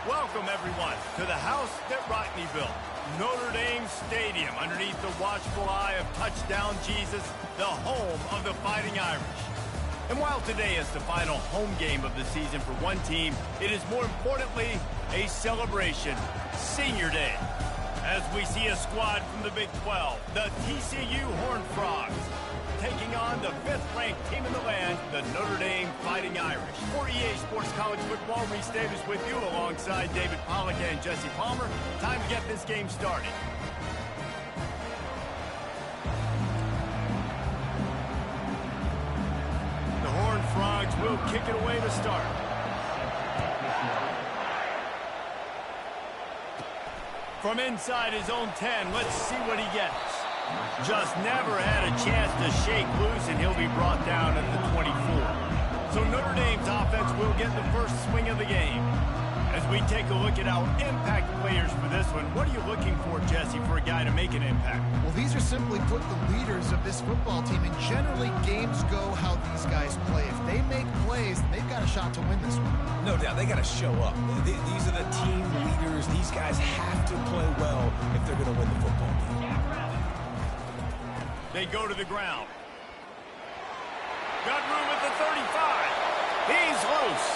Welcome, everyone, to the house that Rodney built, Notre Dame Stadium, underneath the watchful eye of Touchdown Jesus, the home of the Fighting Irish. And while today is the final home game of the season for one team, it is more importantly a celebration, Senior Day, as we see a squad from the Big 12, the TCU Horned Frogs, taking on the 5th-ranked team in the land, the Notre Dame Fighting Irish. For EA Sports College Football, Reese Davis with you alongside David Pollack and Jesse Palmer. Time to get this game started. The Horned Frogs will kick it away to start. From inside his own 10, let's see what he gets. Just never had a chance to shake loose, and he'll be brought down at the 24. So Notre Dame's offense will get the first swing of the game. As we take a look at our impact players for this one, what are you looking for, Jesse, for a guy to make an impact? Well, these are simply put the leaders of this football team, and generally games go how these guys play. If they make plays, they've got a shot to win this one. No doubt, they got to show up. These are the team leaders. These guys have to play well if they're going to win the football game. They go to the ground. Got room at the 35. He's loose.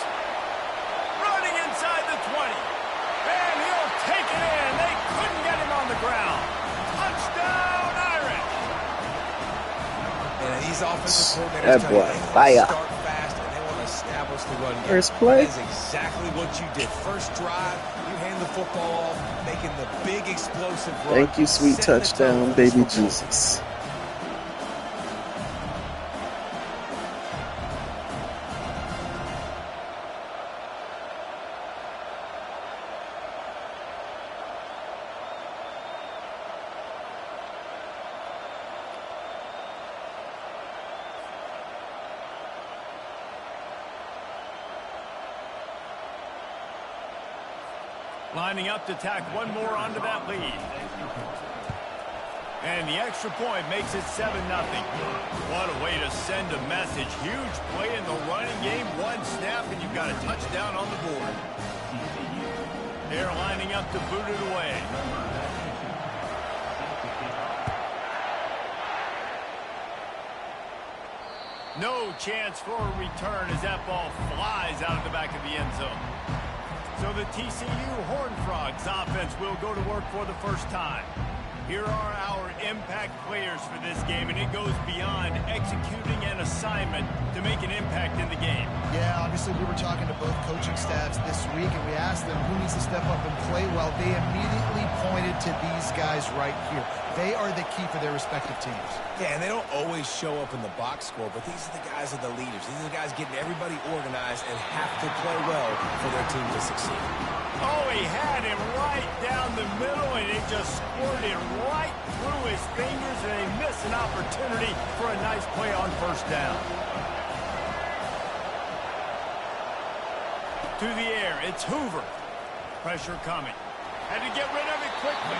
Running inside the 20. And he'll take it in. They couldn't get him on the ground. Touchdown, Irish. And these offensive coordinators tell you they want to start fast and they want to establish the run game. First play. That is exactly what you did. First drive, you hand the football off, making the big explosive run. Thank you, sweet touchdown, baby Jesus. Lining up to tack one more onto that lead. And the extra point makes it 7-0. What a way to send a message. Huge play in the running game. One snap and you've got a touchdown on the board. They're lining up to boot it away. No chance for a return as that ball flies out of the back of the end zone. So the TCU Horned Frogs offense will go to work for the first time. Here are our impact players for this game, and it goes beyond executing an assignment to make an impact in the game. Yeah, obviously we were talking to both coaching staffs this week, and we asked them who needs to step up and play well. They immediately pointed to these guys right here. They are the key for their respective teams. Yeah, and they don't always show up in the box score, but these are the guys that are the leaders. These are the guys getting everybody organized and have to play well for their team to succeed. Oh, he had him right down the middle, and it just squirted right through his fingers, and they missed an opportunity for a nice play on first down. To the air, it's Hoover. Pressure coming. Had to get rid of it quickly.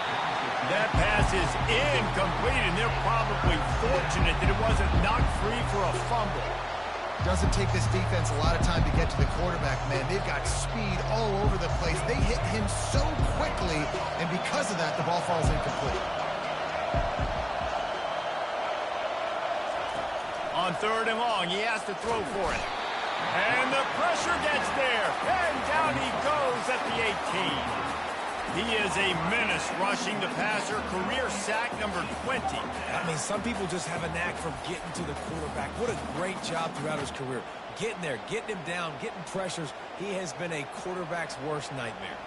That pass is incomplete, and they're probably fortunate that it wasn't knocked free for a fumble. Doesn't take this defense a lot of time to get to the quarterback, man. They've got speed all over the place. They hit him so quickly, and because of that, the ball falls incomplete. On 3rd and long, he has to throw for it. And the pressure gets there, and down he goes at the 18. He is a menace rushing the passer, career sack number 20. I mean, some people just have a knack for getting to the quarterback. What a great job throughout his career. Getting there, getting him down, getting pressures. He has been a quarterback's worst nightmare.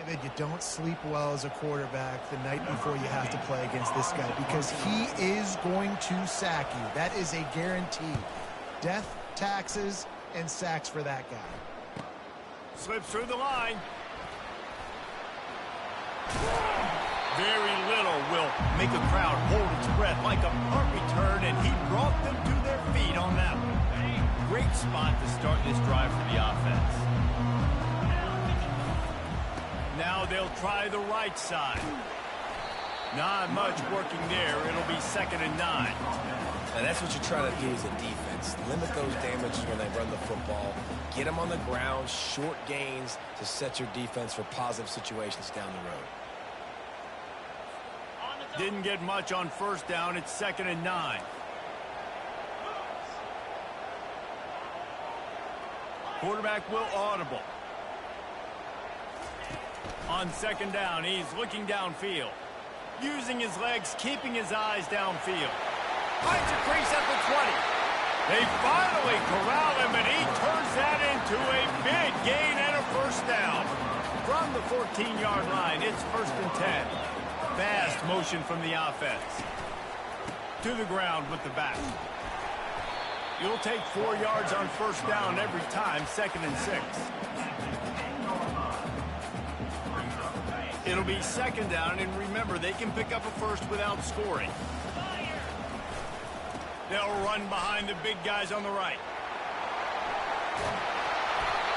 David, you don't sleep well as a quarterback the night before you have to play against this guy because he is going to sack you. That is a guarantee. Death, taxes, and sacks for that guy. Slips through the line. Very little will make a crowd hold its breath like a punt return, and he brought them to their feet on that one. Great spot to start this drive for the offense. Now they'll try the right side. Not much working there. It'll be 2nd and 9. And that's what you try to do as a defense. Limit those damages when they run the football. Get them on the ground, short gains to set your defense for positive situations down the road. Didn't get much on 1st down. It's 2nd and 9. Quarterback will audible. On 2nd down, he's looking downfield. Using his legs, keeping his eyes downfield. Finds a crease at the 20. They finally corral him, and he turns that into a big gain and a 1st down. From the 14-yard line, it's 1st and 10. Fast motion from the offense. To the ground with the back. You'll take 4 yards on 1st down every time, 2nd and 6. It'll be 2nd down, and remember, they can pick up a 1st without scoring. They'll run behind the big guys on the right.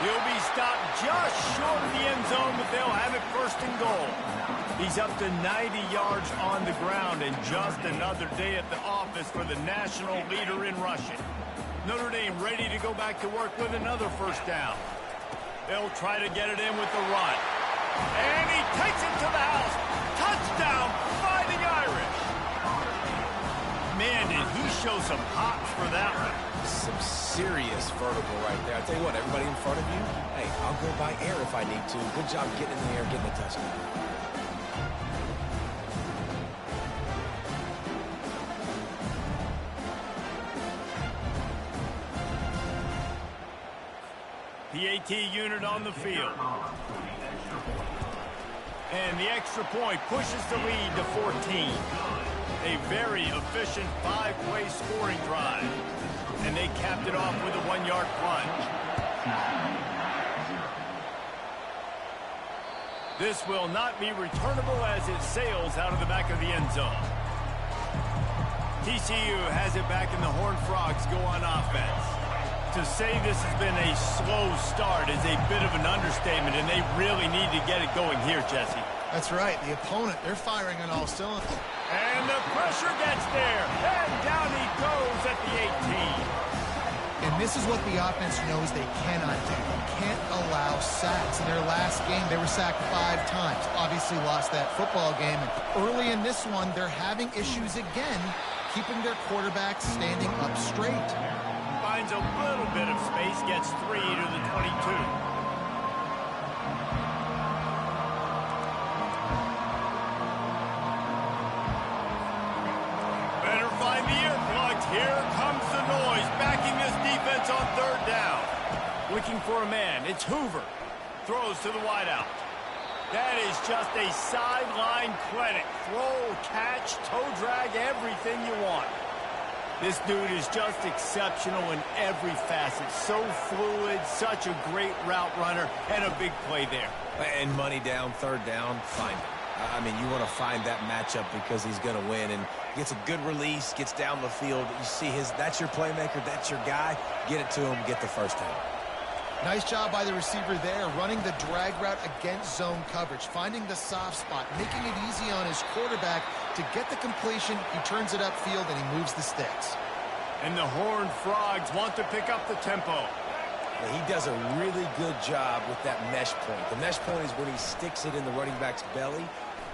He'll be stopped just short of the end zone, but they'll have it 1st and goal. He's up to 90 yards on the ground, and just another day at the office for the national leader in rushing. Notre Dame ready to go back to work with another 1st down. They'll try to get it in with the run. And he takes it to the house. Touchdown, Fighting Irish. Man, did he show some hops for that one. Some serious vertical right there. I tell you what, everybody in front of you, hey, I'll go by air if I need to. Good job getting in the air, getting the touchdown. PAT unit on the field. And the extra point pushes the lead to 14. A very efficient 5-play scoring drive. And they capped it off with a 1-yard plunge. This will not be returnable as it sails out of the back of the end zone. TCU has it back and the Horned Frogs go on offense. To say this has been a slow start is a bit of an understatement, and they really need to get it going here, Jesse. That's right. The opponent, they're firing on all cylinders. And the pressure gets there. And down he goes at the 18. And this is what the offense knows they cannot do. They can't allow sacks. In their last game, they were sacked 5 times. Obviously lost that football game. And early in this one, they're having issues again, keeping their quarterback standing up straight. Finds a little bit of space, gets 3 to the 22. Better find the earplugs. Here comes the noise, backing this defense on 3rd down. Looking for a man. It's Hoover. Throws to the wideout. That is just a sideline clinic. Throw, catch, toe drag, everything you want. This dude is just exceptional in every facet. So fluid, such a great route runner, and a big play there. And money down, 3rd down, find him. I mean, you want to find that matchup because he's going to win. And gets a good release, gets down the field. You see that's your playmaker, that's your guy. Get it to him, get the 1st down. Nice job by the receiver there, running the drag route against zone coverage, finding the soft spot, making it easy on his quarterback to get the completion. He turns it upfield, and he moves the sticks. And the Horned Frogs want to pick up the tempo. He does a really good job with that mesh point. The mesh point is when he sticks it in the running back's belly.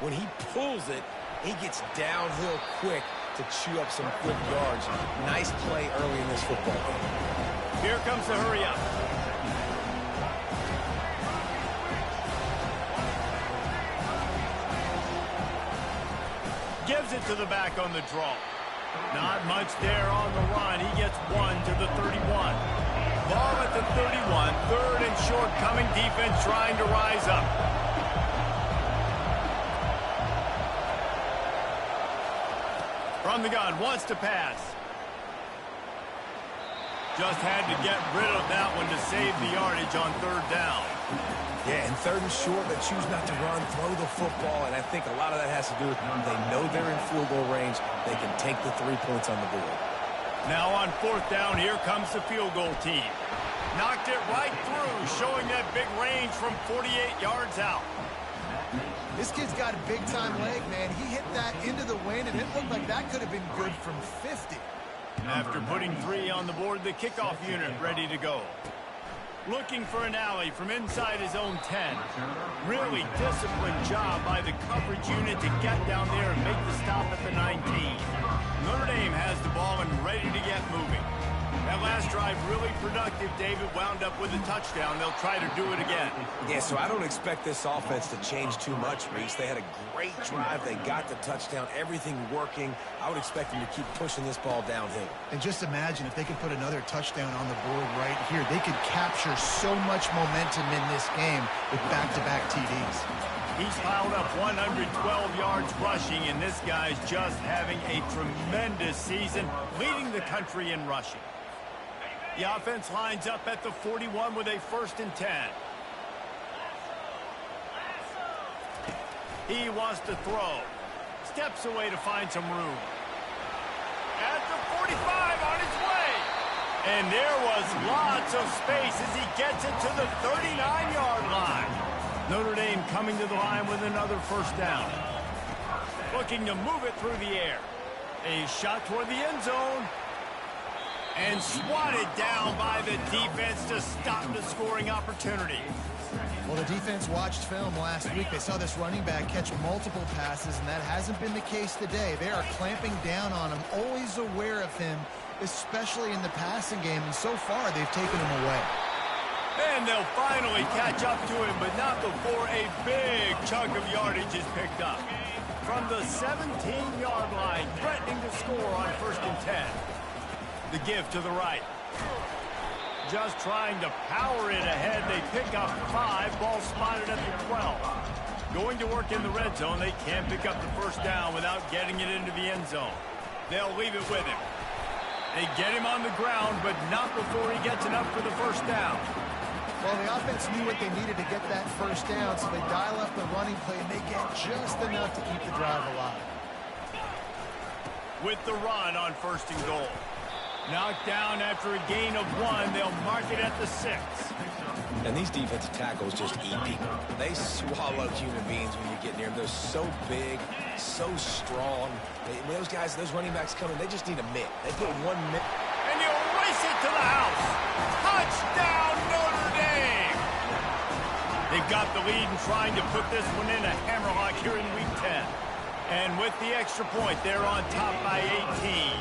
When he pulls it, he gets downhill quick to chew up some good yards. Nice play early in this football game. Here comes the hurry up. Gives it to the back on the draw. Not much there on the run. He gets 1 to the 31. Ball at the 31. 3rd and short coming. Defense trying to rise up. From the gun, wants to pass. Just had to get rid of that one to save the yardage on third down. Yeah, and third and short, they choose not to run, throw the football, and I think a lot of that has to do with them. They know they're in field goal range. They can take the 3 points on the board. Now on fourth down, here comes the field goal team. Knocked it right through, showing that big range from 48 yards out. This kid's got a big-time leg, man. He hit that into the wind, and it looked like that could have been good from 50. After putting 3 on the board, the kickoff unit ready to go. Looking for an alley from inside his own 10. Really disciplined job by the coverage unit to get down there and make the stop at the 19. Notre Dame has the ball and ready to get moving. That last drive really productive. David wound up with a touchdown. They'll try to do it again. Yeah, so I don't expect this offense to change too much, Reese. They had a great drive. They got the touchdown. Everything working. I would expect them to keep pushing this ball downhill. And just imagine if they could put another touchdown on the board right here. They could capture so much momentum in this game with back-to-back TDs. He's piled up 112 yards rushing, and this guy's just having a tremendous season, leading the country in rushing. The offense lines up at the 41 with a 1st and 10. He wants to throw. Steps away to find some room. At the 45 on his way. And there was lots of space as he gets it to the 39-yard line. Notre Dame coming to the line with another 1st down. Looking to move it through the air. A shot toward the end zone. And swatted down by the defense to stop the scoring opportunity. Well, the defense watched film last week. They saw this running back catch multiple passes, and that hasn't been the case today. They are clamping down on him, always aware of him, especially in the passing game, and so far they've taken him away. And they'll finally catch up to him, but not before a big chunk of yardage is picked up. From the 17-yard line, threatening to score on 1st and 10. The give to the right. Just trying to power it ahead. They pick up 5. Ball spotted at the 12. Going to work in the red zone. They can't pick up the 1st down without getting it into the end zone. They'll leave it with him. They get him on the ground, but not before he gets enough for the 1st down. Well, the offense knew what they needed to get that 1st down, so they dial up the running play, and they get just enough to keep the drive alive. With the run on 1st and goal. Knocked down after a gain of 1. They'll mark it at the 6. And these defensive tackles just eat people. They swallow human beings when you get near them. They're so big, so strong. Those guys, those running backs coming, they just need a mitt. They put 1 mitt. And he'll race it to the house. Touchdown, Notre Dame! They've got the lead and trying to put this one in a hammerlock here in Week 10. And with the extra point, they're on top by 18.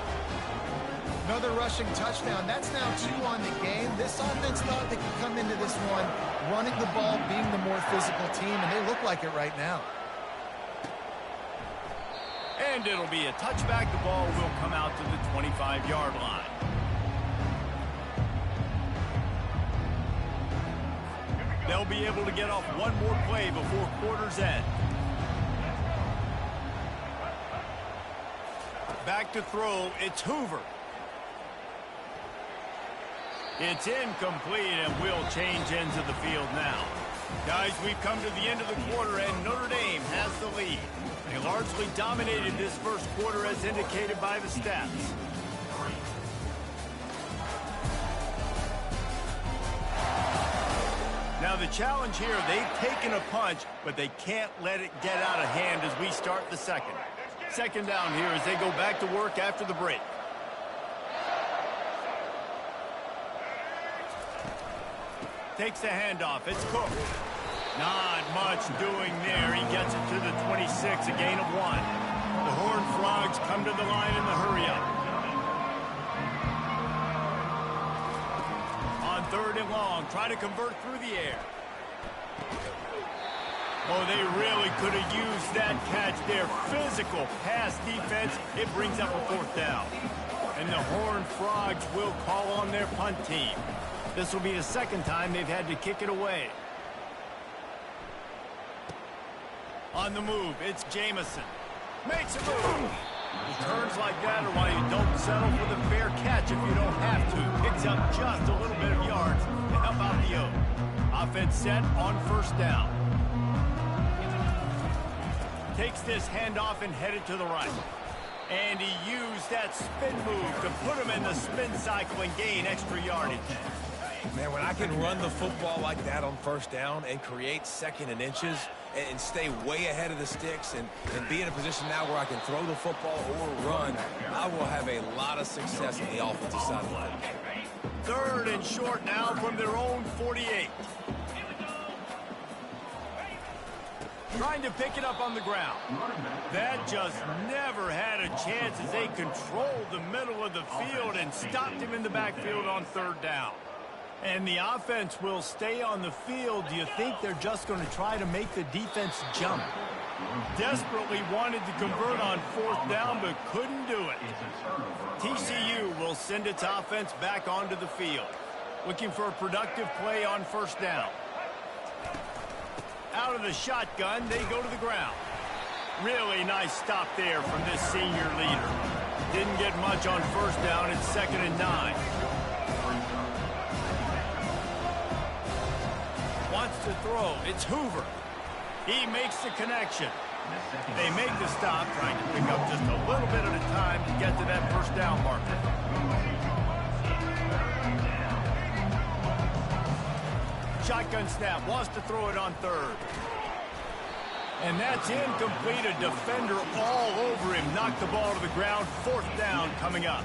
Another rushing touchdown. That's now 2 on the game. This offense thought they could come into this one running the ball, being the more physical team, and they look like it right now. And it'll be a touchback. The ball will come out to the 25-yard line. They'll be able to get off one more play before quarter's end. Back to throw. It's Hoover. It's incomplete, and we'll change ends of the field now. Guys, we've come to the end of the quarter, and Notre Dame has the lead. They largely dominated this 1st quarter as indicated by the stats. Now the challenge here, they've taken a punch, but they can't let it get out of hand as we start the 2nd. 2nd down here as they go back to work after the break. Takes the handoff. It's Cook. Not much doing there. He gets it to the 26, a gain of 1. The Horned Frogs come to the line in the hurry-up. On 3rd and long, trying to convert through the air. Oh, they really could have used that catch there. Physical pass defense. It brings up a 4th down. And the Horned Frogs will call on their punt team. This will be the 2nd time they've had to kick it away. On the move, it's Jamison. Makes a move. Turns like that are why you don't settle for the fair catch if you don't have to. Picks up just a little bit of yards to help out the O. Offense set on first down. Takes this handoff and headed to the right. And he used that spin move to put him in the spin cycle and gain extra yardage. Man, when I can run the football like that on first down and create second and inches and stay way ahead of the sticks and be in a position now where I can throw the football or run, I will have a lot of success on the offensive side of the line. Third and short now from their own 48. Trying to pick it up on the ground. That just never had a chance as they controlled the middle of the field and stopped him in the backfield on third down. And the offense will stay on the field. Do you think they're just going to try to make the defense jump? Desperately wanted to convert on fourth down, but couldn't do it. TCU will send its offense back onto the field. Looking for a productive play on first down. Out of the shotgun, they go to the ground. Really nice stop there from this senior leader. Didn't get much on first down. It's 2nd and 9. Wants to throw. It's Hoover. He makes the connection. They make the stop, trying to pick up just a little bit at a time to get to that first down marker. Shotgun snap, wants to throw it on third. And that's incomplete. A defender all over him. Knocked the ball to the ground. Fourth down coming up.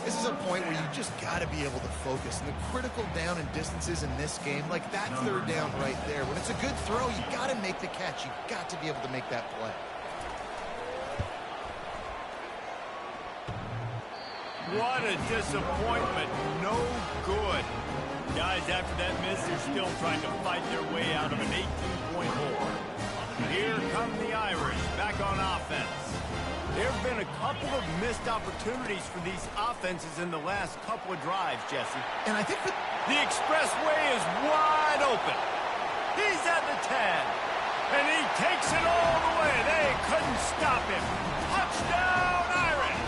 This is a point where you just got to be able to focus. And the critical down and distances in this game, like that third down right there, when it's a good throw, you got to make the catch. You got to be able to make that play. What a disappointment. No good. Guys, after that miss, they're still trying to fight their way out of an 18-point hole. Here come the Irish, back on offense. There have been a couple of missed opportunities for these offenses in the last couple of drives, Jesse. And I think that the expressway is wide open. He's at the 10. And he takes it all the way. They couldn't stop him. Touchdown, Irish!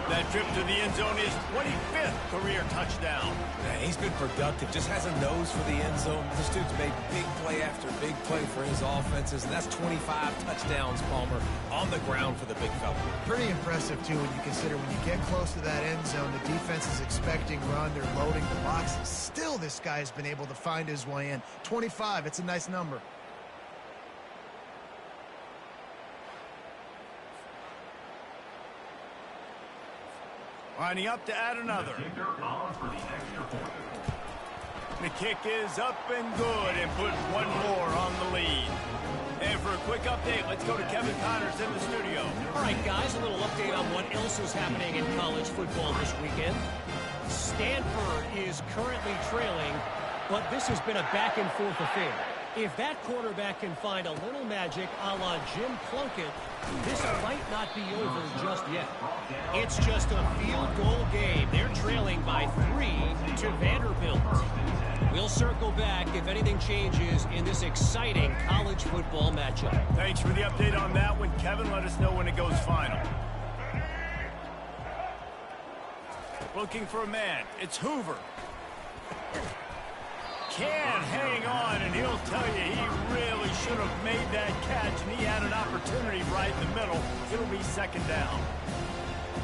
That trip to the end zone is 25th career touchdown. Man, he's been productive. Just has a nose for the end zone. This dude's made big play after big play for his offenses, and that's 25 touchdowns, Palmer, on the ground for the big fella. Pretty impressive, too, when you consider when you get close to that end zone, the defense is expecting run. They're loading the boxes. Still, this guy's been able to find his way in. 25, it's a nice number. Lining up to add another. The kick is up and good and put one more on the lead. And for a quick update, let's go to Kevin Connors in the studio. All right, guys, a little update on what else is happening in college football this weekend. Stanford is currently trailing, but this has been a back-and-forth affair. If that quarterback can find a little magic a la Jim Plunkett, this might not be over just yet. It's just a field goal game. They're trailing by 3 to Vanderbilt. We'll circle back if anything changes in this exciting college football matchup. Thanks for the update on that one, Kevin. Let us know when it goes final. Looking for a man. It's Hoover. Can't hang on, and he'll tell you he really should have made that catch, and he had an opportunity right in the middle. It'll be 2nd down.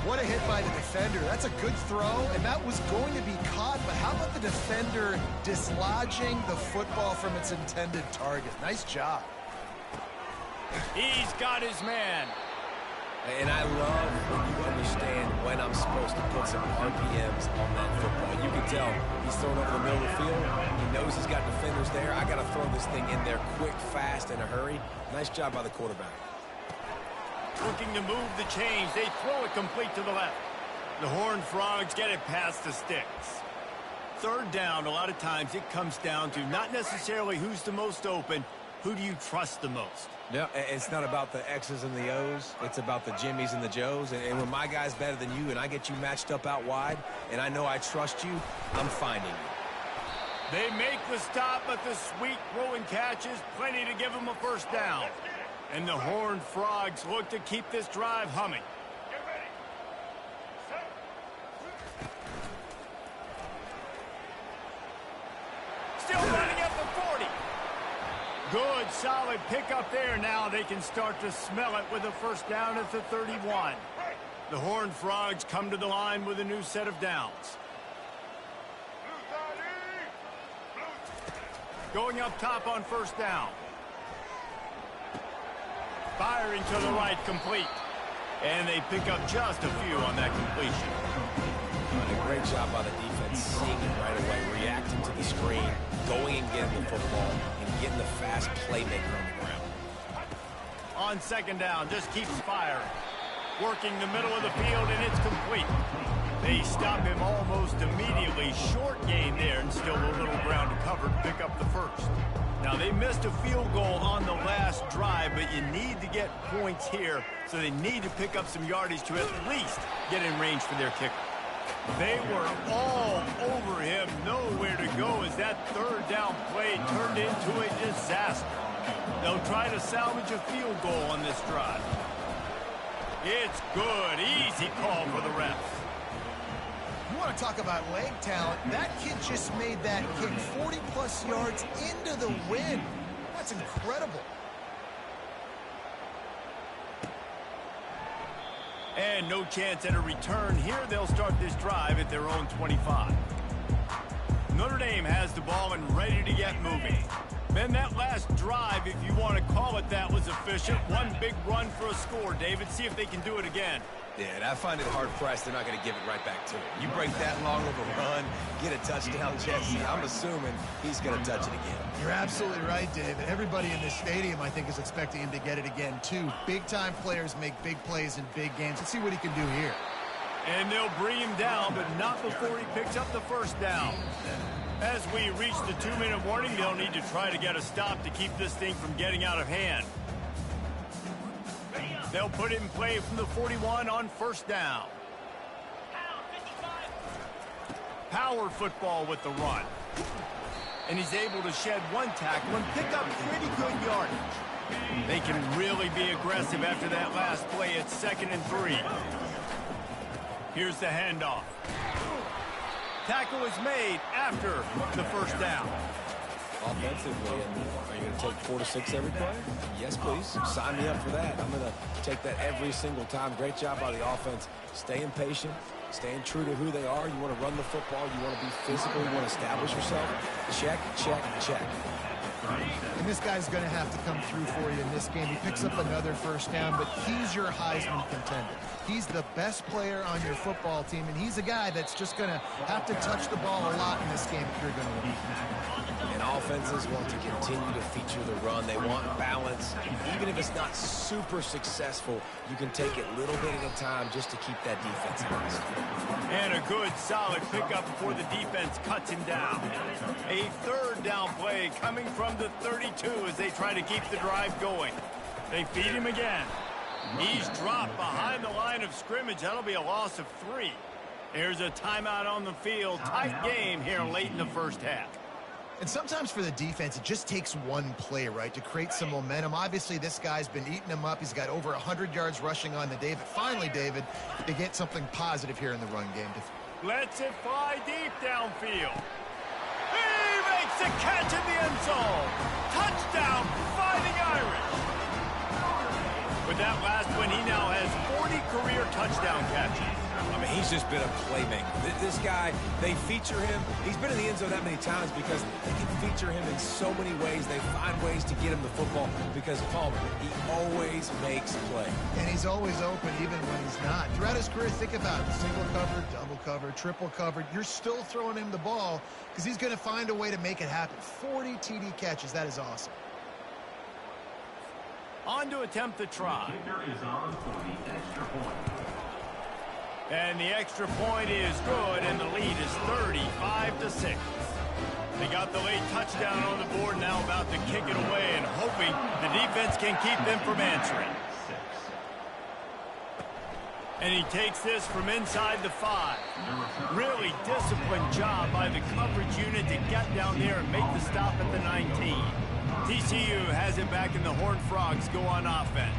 What a hit by the defender. That's a good throw, and that was going to be caught, but how about the defender dislodging the football from its intended target? Nice job. He's got his man. And I love when you understand when I'm supposed to put some RPMs on that football. You can tell he's throwing over the middle of the field. He knows he's got defenders there. I got to throw this thing in there quick, fast, in a hurry. Nice job by the quarterback. Looking to move the chains. They throw it complete to the left. The Horned Frogs get it past the sticks. 3rd down, a lot of times it comes down to not necessarily who's the most open, who do you trust the most? No, it's not about the X's and the O's. It's about the Jimmys and the Joes. And when my guy's better than you and I get you matched up out wide and I know I trust you, I'm finding you. They make the stop, but the sweet throwing catch is plenty to give them a first down. And the Horned Frogs look to keep this drive humming. Still running at the 40. Good, solid pickup there. Now they can start to smell it with a first down at the 31. The Horned Frogs come to the line with a new set of downs. Going up top on first down. Firing to the right, complete. And they pick up just a few on that completion. A great job by the defense, seeing it right away, reacting to the screen, going and getting the football, and getting the fast playmaker on the ground. On second down, just keeps firing. Working the middle of the field, and it's complete. They stop him almost immediately. Short gain there, and still a little ground to cover to pick up the first. Now, they missed a field goal on the last drive, but you need to get points here, so they need to pick up some yardage to at least get in range for their kicker. They were all over him, nowhere to go as that third down play turned into a disaster. They'll try to salvage a field goal on this drive. It's good. Easy call for the refs. You want to talk about leg talent? That kid just made that kick 40-plus yards into the wind. That's incredible. And no chance at a return here. They'll start this drive at their own 25. Notre Dame has the ball and ready to get moving. Then that last drive, if you want to call it that, was efficient. One big run for a score, David. See if they can do it again. Yeah, and I find it hard-pressed they're not going to give it right back to him. You break that long of a run, get a touchdown, Jesse, I'm assuming he's going to touch it again. You're absolutely right, David. Everybody in this stadium, I think, is expecting him to get it again, too. Big-time players make big plays in big games. Let's see what he can do here. And they'll bring him down, but not before he picks up the first down. As we reach the 2-minute warning, they'll need to try to get a stop to keep this thing from getting out of hand. They'll put it in play from the 41 on first down. Power football with the run. And he's able to shed one tackle and pick up pretty good yardage. They can really be aggressive after that last play at 2nd and 3. Here's the handoff. Tackle is made after the first down. Offensively, are you going to take 4 to 6 every play? Yes, please. Sign me up for that. I'm going to take that every single time. Great job by the offense. Staying patient, staying true to who they are. You want to run the football. You want to be physical. You want to establish yourself. Check, check, check. And this guy's going to have to come through for you in this game. He picks up another first down, but he's your Heisman contender. He's the best player on your football team, and he's a guy that's just going to have to touch the ball a lot in this game if you're going to win. And offenses want to continue to feature the run. They want balance. Even if it's not super successful, you can take it little bit at a time just to keep that defense honest. And a good, solid pickup before the defense cuts him down. A third down play coming from the 32 as they try to keep the drive going. They feed him again. He's dropped behind the line of scrimmage. That'll be a loss of 3. There's a timeout on the field. Tight game here late in the first half. And sometimes for the defense, it just takes one play, right, to create some momentum. Obviously, this guy's been eating him up. He's got over 100 yards rushing on the day. But finally, David, they get something positive here in the run game. Lets it fly deep downfield. He makes a catch in the end zone. Touchdown, Fighting Irish. With that last one, he now has 40 career touchdown catches. I mean, he's just been a playmaker. This guy, they feature him. He's been in the end zone that many times because they can feature him in so many ways. They find ways to get him the football because Palmer, he always makes a play. And he's always open even when he's not. Throughout his career, think about it. Single covered, double covered, triple covered. You're still throwing him the ball because he's going to find a way to make it happen. 40 TD catches. That is awesome. On to attempt the try. And the extra point is good, and the lead is 35-6. They got the late touchdown on the board, now about to kick it away and hoping the defense can keep them from answering. And he takes this from inside the 5. Really disciplined job by the coverage unit to get down there and make the stop at the 19. TCU has it back and the Horned Frogs go on offense.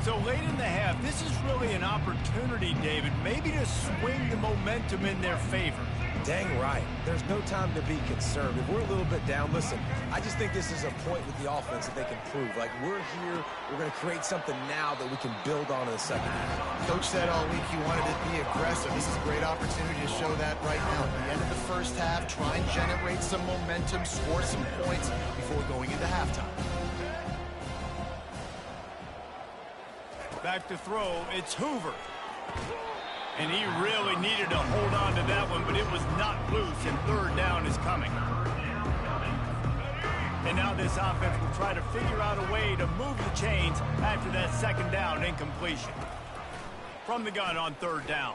So late in the half, this is really an opportunity, David, maybe to swing the momentum in their favor. Dang right. There's no time to be concerned. If we're a little bit down, listen, I just think this is a point with the offense that they can prove. Like, we're here, we're going to create something now that we can build on in the second half. Coach said all week he wanted to be aggressive. This is a great opportunity to show that right now. At the end of the first half, try and generate some momentum, score some points before going into halftime. Back to throw, it's Hoover. And he really needed to hold on to that one, but it was not loose, and third down is coming. And now this offense will try to figure out a way to move the chains after that second down incompletion. From the gun on third down.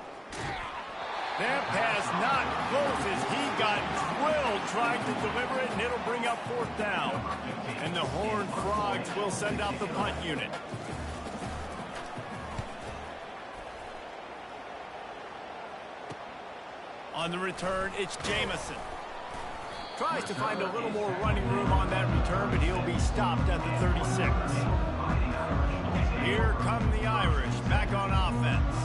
That pass not close as he got drilled trying to deliver it, and it'll bring up fourth down. And the Horned Frogs will send out the punt unit. On the return, it's Jamison. Tries to find a little more running room on that return, but he'll be stopped at the 36. Here come the Irish back on offense.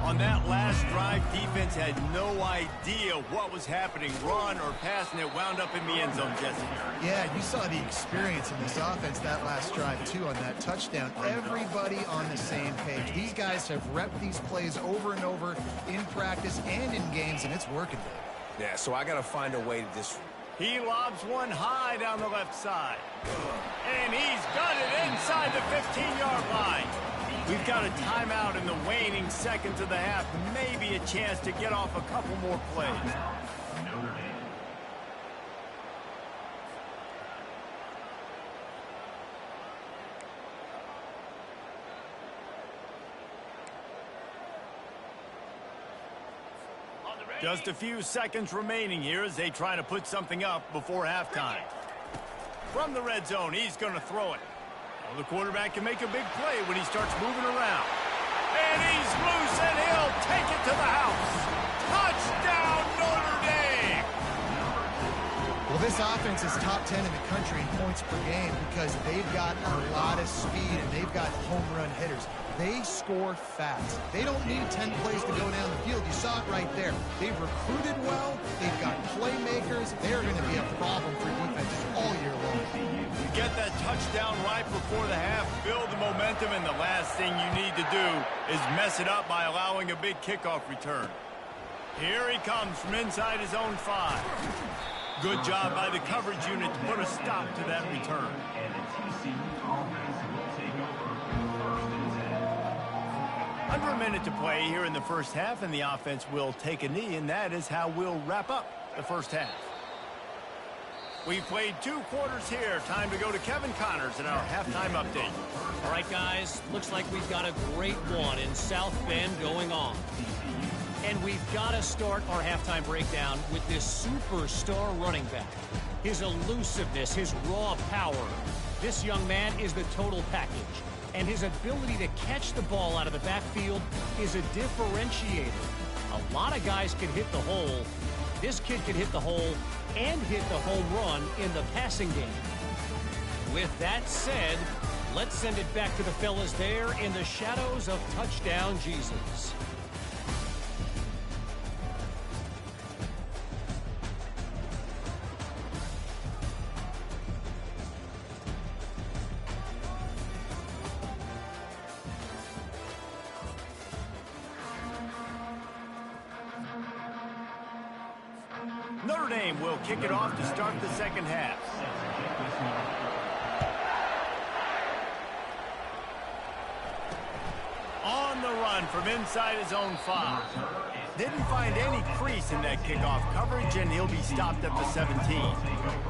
On that last drive, defense had no idea what was happening. Run or pass, and it wound up in the end zone, Jesse. Yeah, you saw the experience in this offense that last drive, too, on that touchdown. Everybody on the same page. These guys have repped these plays over and over in practice and in games, and it's working. Yeah, so I got to find a way to just... He lobs one high down the left side. And he's got it inside the 15-yard line. We've got a timeout in the waning seconds of the half. Maybe a chance to get off a couple more plays. Just a few seconds remaining here as they try to put something up before halftime. From the red zone, he's going to throw it. Well, the quarterback can make a big play when he starts moving around. And he's loose, and he'll take it to the house. Touchdown, Notre Dame! Well, this offense is top 10 in the country in points per game because they've got a lot of speed and they've got home run hitters. They score fast. They don't need 10 plays to go down the field. You saw it right there. They've recruited well. They've got playmakers. They're going to be a problem for defenses all year long. You get that touchdown right before the half, build the momentum, and the last thing you need to do is mess it up by allowing a big kickoff return. Here he comes from inside his own 5. Good job by the coverage unit to put a stop to that return. Under a minute to play here in the first half, and the offense will take a knee, and that is how we'll wrap up the first half. We've played 2 quarters here. Time to go to Kevin Connors in our halftime update. All right, guys, looks like we've got a great one in South Bend going on. And we've got to start our halftime breakdown with this superstar running back. His elusiveness, his raw power. This young man is the total package. And his ability to catch the ball out of the backfield is a differentiator. A lot of guys can hit the hole. This kid can hit the hole and hit the home run in the passing game. With that said, let's send it back to the fellas there in the shadows of Touchdown Jesus. Notre Dame will kick it off to start the second half. On the run from inside his own 5. Didn't find any crease in that kickoff coverage, and he'll be stopped at the 17.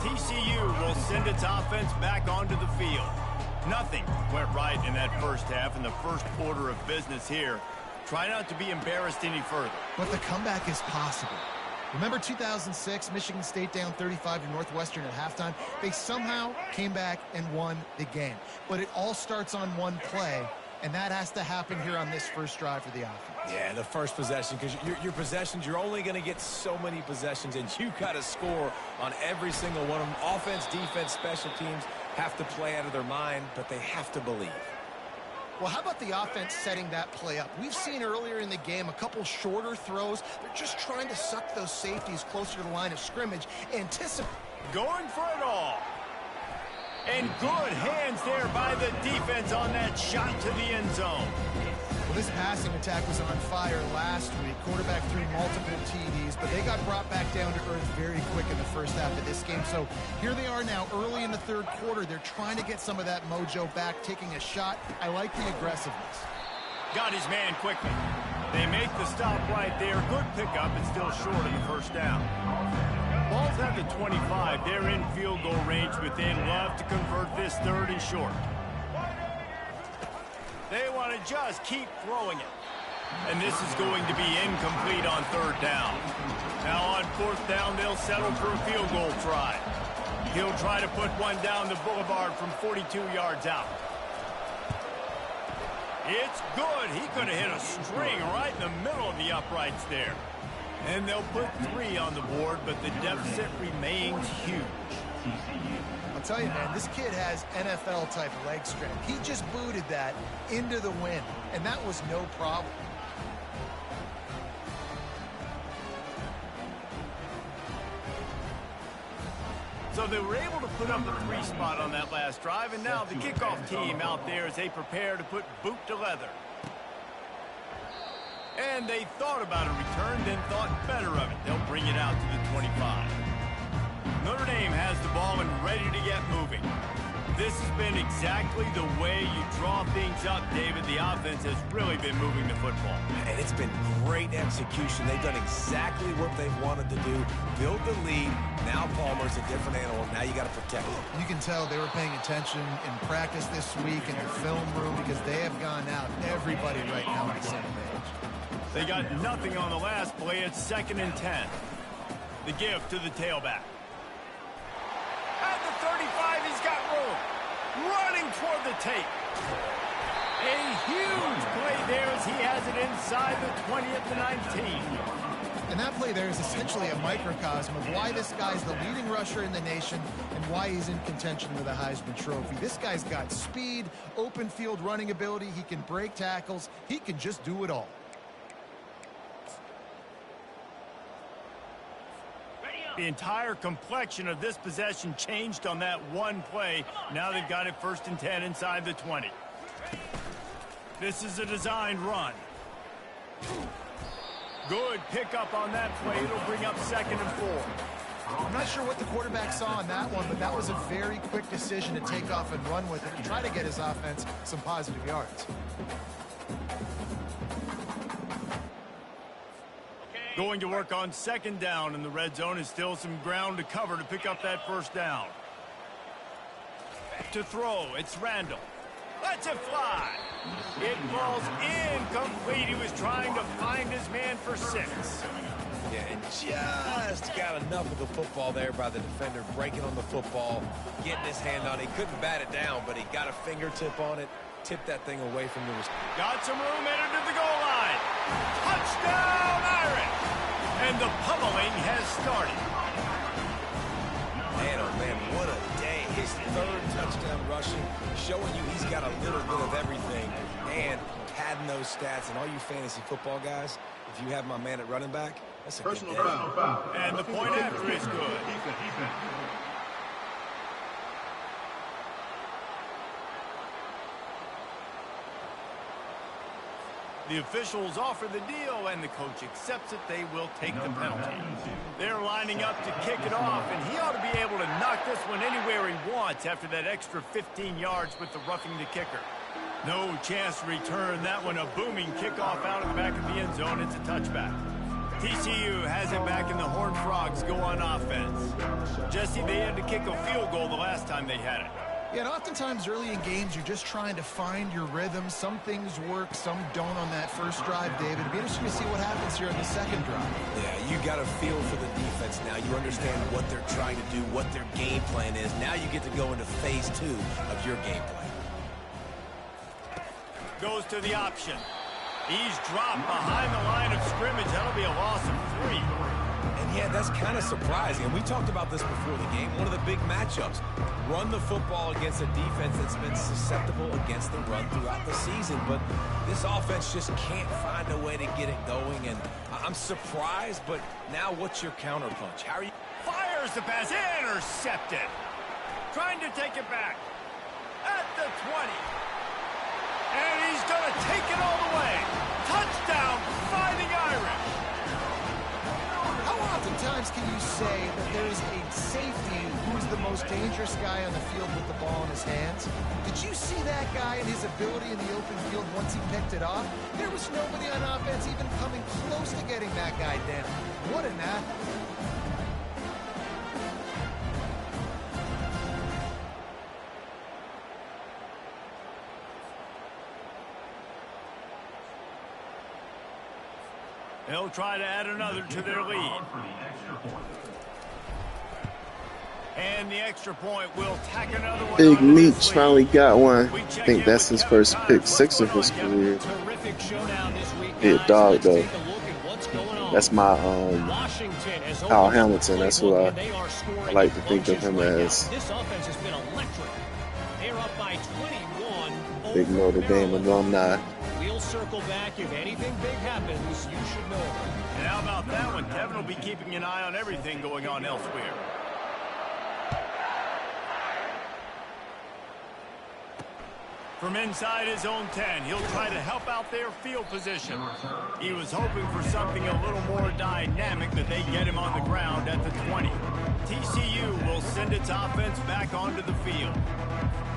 TCU will send its offense back onto the field. Nothing went right in that first half in the first quarter of business here. Try not to be embarrassed any further. But the comeback is possible. Remember 2006, Michigan State down 35 to Northwestern at halftime? They somehow came back and won the game. But it all starts on one play, and that has to happen here on this first drive for the offense. Yeah, the first possession, because your possessions, you're only going to get so many possessions, and you got to score on every single one of them. Offense, defense, special teams have to play out of their mind, but they have to believe. Well, how about the offense setting that play up? We've seen earlier in the game a couple shorter throws. They're just trying to suck those safeties closer to the line of scrimmage. Going for it all. And good hands there by the defense on that shot to the end zone. Well, this passing attack was on fire last week. Quarterback threw multiple TDs, but they got brought back down to earth very quick in the first half of this game. So here they are now early in the third quarter. They're trying to get some of that mojo back, taking a shot. I like the aggressiveness. Got his man quickly. They make the stop right there. Good pickup, and still short of the first down. Ball's at the 25. They're in field goal range, but they'd love to convert this third and short. They want to just keep throwing it. And this is going to be incomplete on third down. Now on fourth down, they'll settle for a field goal try. He'll try to put one down the boulevard from 42 yards out. It's good. He could have hit a string right in the middle of the uprights there. And they'll put 3 on the board, but the deficit remains huge. I'll tell you, man, this kid has NFL-type leg strength. He just booted that into the wind, and that was no problem. So they were able to put up the 3 spot on that last drive, and now the kickoff team out there as they prepare to put boot to leather. And they thought about a return, then thought better of it. They'll bring it out to the 25. Notre Dame has the ball and ready to get moving. This has been exactly the way you draw things up, David. The offense has really been moving the football. And it's been great execution. They've done exactly what they've wanted to do. Build the lead. Now Palmer's a different animal. Now you got to protect it. You can tell they were paying attention in practice this week in the film room because they have gone out, everybody right now, on the same page. They got nothing on the last play. It's 2nd and 10. The give to the tailback. At the 35, he's got room. Running toward the tape. A huge play there as he has it inside the 20 at the 19. And that play there is essentially a microcosm of why this guy's the leading rusher in the nation and why he's in contention for the Heisman Trophy. This guy's got speed, open field running ability. He can break tackles. He can just do it all. The entire complexion of this possession changed on that one play. Now they've got it 1st and 10 inside the 20. This is a designed run. Good pickup on that play. It'll bring up 2nd and 4. I'm not sure what the quarterback saw on that one, but that was a very quick decision to take off and run with it and try to get his offense some positive yards. Going to work on 2nd down, and the red zone is still some ground to cover to pick up that 1st down. To throw, it's Randall. Lets it fly. It falls incomplete. He was trying to find his man for 6. Yeah, and just got enough of the football there by the defender, breaking on the football, getting his hand on it. He couldn't bat it down, but he got a fingertip on it, tipped that thing away from the receiver. Got some room, entered to the goal line. Touchdown, Irish! And the pummeling has started. Man, oh man, what a day. His 3rd touchdown rushing, showing you he's got a little bit of everything. And padding those stats, and all you fantasy football guys, if you have my man at running back, that's a personal good day. foul. And the point after is good. The officials offer the deal, and the coach accepts it. They will take the penalty. They're lining up to kick it off, and he ought to be able to knock this one anywhere he wants after that extra 15 yards with the roughing the kicker. No chance to return that one. A booming kickoff out of the back of the end zone. It's a touchback. TCU has it back, and the Horned Frogs go on offense. Jesse, they had to kick a field goal the last time they had it. Yeah, and oftentimes early in games, you're just trying to find your rhythm. Some things work, some don't on that first drive, David. It'll be interesting to see what happens here in the 2nd drive. Yeah, you got a feel for the defense now. You understand what they're trying to do, what their game plan is. Now you get to go into phase 2 of your game plan. goes to the option. He's dropped behind the line of scrimmage. That'll be a loss of 3. And yeah, that's kind of surprising. And we talked about this before the game. One of the big matchups. Run the football against a defense that's been susceptible against the run throughout the season. But this offense just can't find a way to get it going. And I'm surprised, but now what's your counterpunch? How are you? Fires the pass. Intercepted. Trying to take it back. At the 20. And he's going to take it all the way. Touchdown, Fighting Irish. How oftentimes can you say that there's a safety who's the most dangerous guy on the field with the ball in his hands? Did you see that guy and his ability in the open field once he picked it off? There was nobody on offense even coming close to getting that guy down. What an athlete. They'll try to add another to their lead. And the extra point will tack another one. Big Meech finally got one. I think that's his first pick 6 of his career. Big dog though. That's my Kyle Hamilton. That's who I like to think of him as. This offense has been electric. They're up by 21. Big Notre Dame alumni. We'll circle back. If anything big happens, you should know. And how about that one? Kevin will be keeping an eye on everything going on elsewhere. From inside his own 10, he'll try to help out their field position. He was hoping for something a little more dynamic, that they get him on the ground at the 20. TCU will send its offense back onto the field.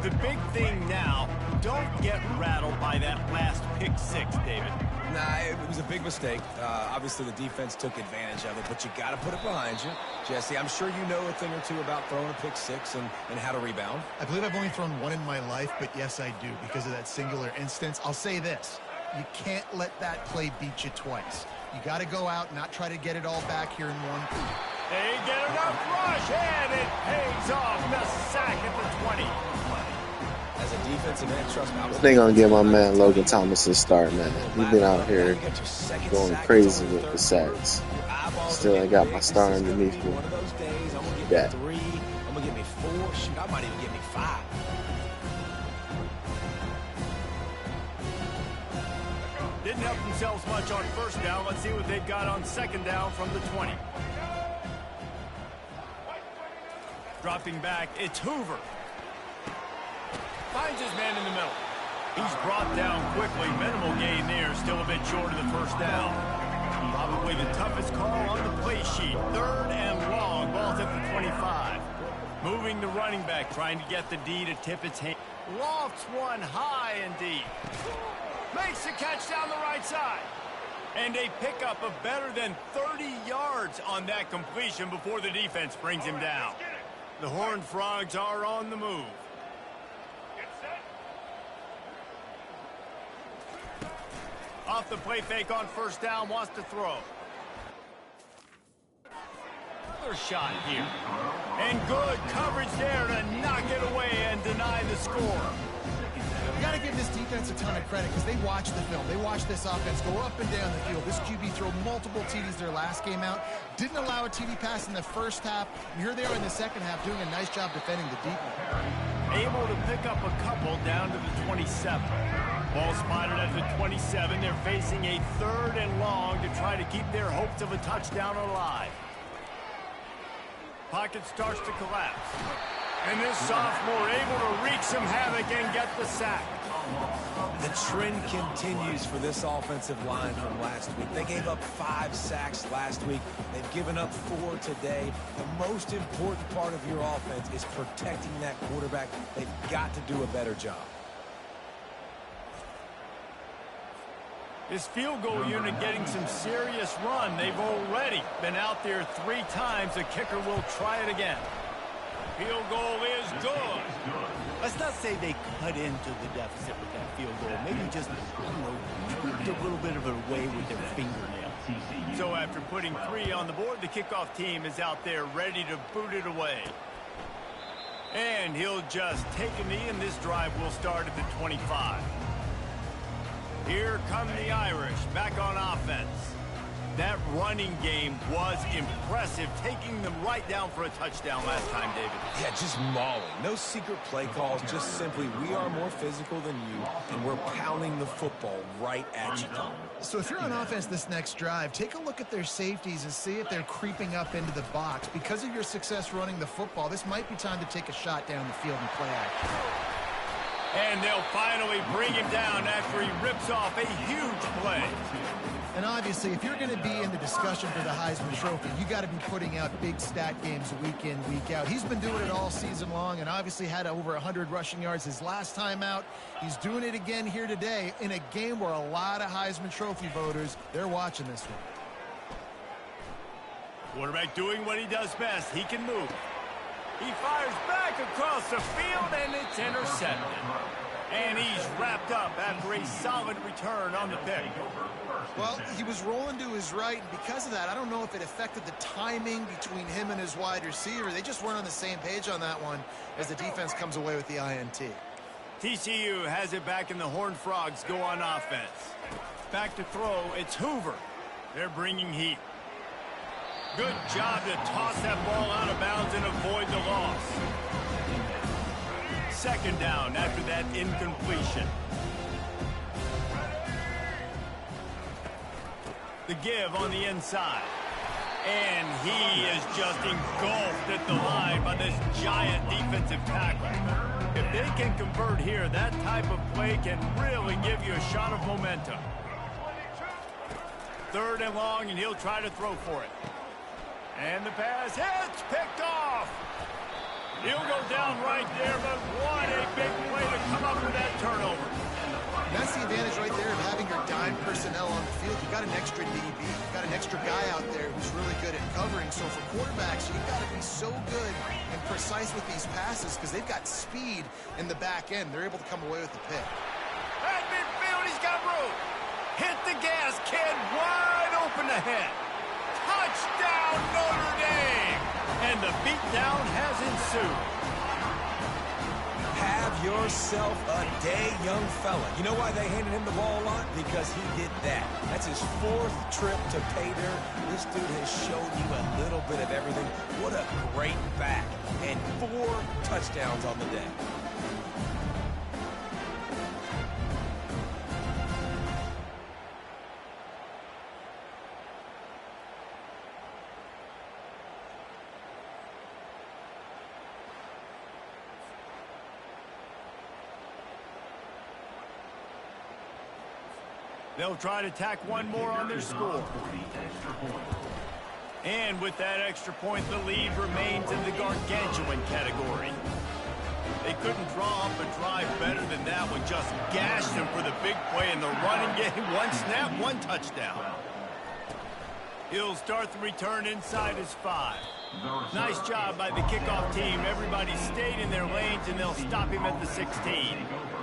The big thing now, don't get rattled by that last pick 6, David. Nah, it was a big mistake. Obviously, the defense took advantage of it, but you got to put it behind you. Jesse, I'm sure you know a thing or two about throwing a pick 6 and how to rebound. I believe I've only thrown one in my life, but yes, I do, because of that singular instance. I'll say this. You can't let that play beat you twice. You got to go out and not try to get it all back here in one. They get enough rush, and it pays off. The sack at the 20. As a defensive end, trust me, They gonna give my man Logan Thomas a start, man. He's been out here going crazy with the sacks. Still, I got my star underneath me. Yeah. I'm gonna get me 4. Shoot, I might even get me 5. Didn't help themselves much on first down. Let's see what they've got on second down from the 20. Dropping back, it's Hoover. Finds his man in the middle. He's brought down quickly. Minimal gain there. Still a bit short of the first down. Probably the toughest call on the play sheet. 3rd and long. Ball's at the 25. Moving the running back. Trying to get the D to tip its hand. Lofts one high and deep. Makes the catch down the right side. And a pickup of better than 30 yards on that completion before the defense brings him down. The Horned Frogs are on the move. Off the play fake on first down, wants to throw. Another shot here. And good coverage there to knock it away and deny the score. You got to give this defense a ton of credit because they watch the film. They watch this offense go up and down the field. This QB throw multiple TDs their last game out. Didn't allow a TD pass in the first half. And here they are in the second half doing a nice job defending the deep one. Able to pick up a couple down to the 27. Ball spotted at the 27. They're facing a 3rd and long to try to keep their hopes of a touchdown alive. Pocket starts to collapse. And this sophomore able to wreak some havoc and get the sack. The trend continues for this offensive line from last week. They gave up 5 sacks last week. They've given up 4 today. The most important part of your offense is protecting that quarterback. They've got to do a better job. This field goal unit getting some serious run. They've already been out there 3 times. The kicker will try it again. Field goal is good. Let's not say they cut into the deficit with that field goal. Maybe just, tweaked a little bit of it away with their fingernail. So after putting 3 on the board, the kickoff team is out there ready to boot it away. And he'll just take a knee, and this drive will start at the 25. Here come the Irish back on offense. That running game was impressive, taking them right down for a touchdown last time, David. Yeah, just mauling. No secret play calls, just simply we are more physical than you, and we're pounding the football right at you. So if you're on offense this next drive, take a look at their safeties and see if they're creeping up into the box. Because of your success running the football, this might be time to take a shot down the field and play action. And they'll finally bring him down after he rips off a huge play. And obviously, if you're going to be in the discussion for the Heisman Trophy, you got to be putting out big stat games week in, week out. He's been doing it all season long and obviously had over 100 rushing yards his last time out. He's doing it again here today in a game where a lot of Heisman Trophy voters, they're watching this one. Quarterback doing what he does best. He can move. He fires back across the field, and it's intercepted. And he's wrapped up after a solid return on the pick. Well, he was rolling to his right, and because of that, I don't know if it affected the timing between him and his wide receiver. They just weren't on the same page on that one as the defense comes away with the INT. TCU has it back, and the Horned Frogs go on offense. Back to throw, it's Hoover. They're bringing heat. Good job to toss that ball out of bounds and avoid the loss. Second down after that incompletion. The give on the inside. And he is just engulfed at the line by this giant defensive tackle. If they can convert here, that type of play can really give you a shot of momentum. Third and long, and he'll try to throw for it. And the pass hits, picked off. He'll go down right there, but what a big play to come up with that turnover. And that's the advantage right there of having your dime personnel on the field. You've got an extra DB. You've got an extra guy out there who's really good at covering. So for quarterbacks, you've got to be so good and precise with these passes because they've got speed in the back end. They're able to come away with the pick. At midfield, he's got room. Hit the gas, kid. Wide open ahead. Touchdown, Notre Dame! And the beatdown has ensued. Have yourself a day, young fella. You know why they handed him the ball a lot? Because he did that. That's his fourth trip to pay dirt. This dude has shown you a little bit of everything. What a great back. And 4 touchdowns on the day. They'll try to tack one more on their score. And with that extra point, the lead remains in the gargantuan category. They couldn't draw up a drive better than that one. Just gashed them for the big play in the running game. One snap, one touchdown. He'll start the return inside his 5. Nice job by the kickoff team. Everybody stayed in their lanes, and they'll stop him at the 16.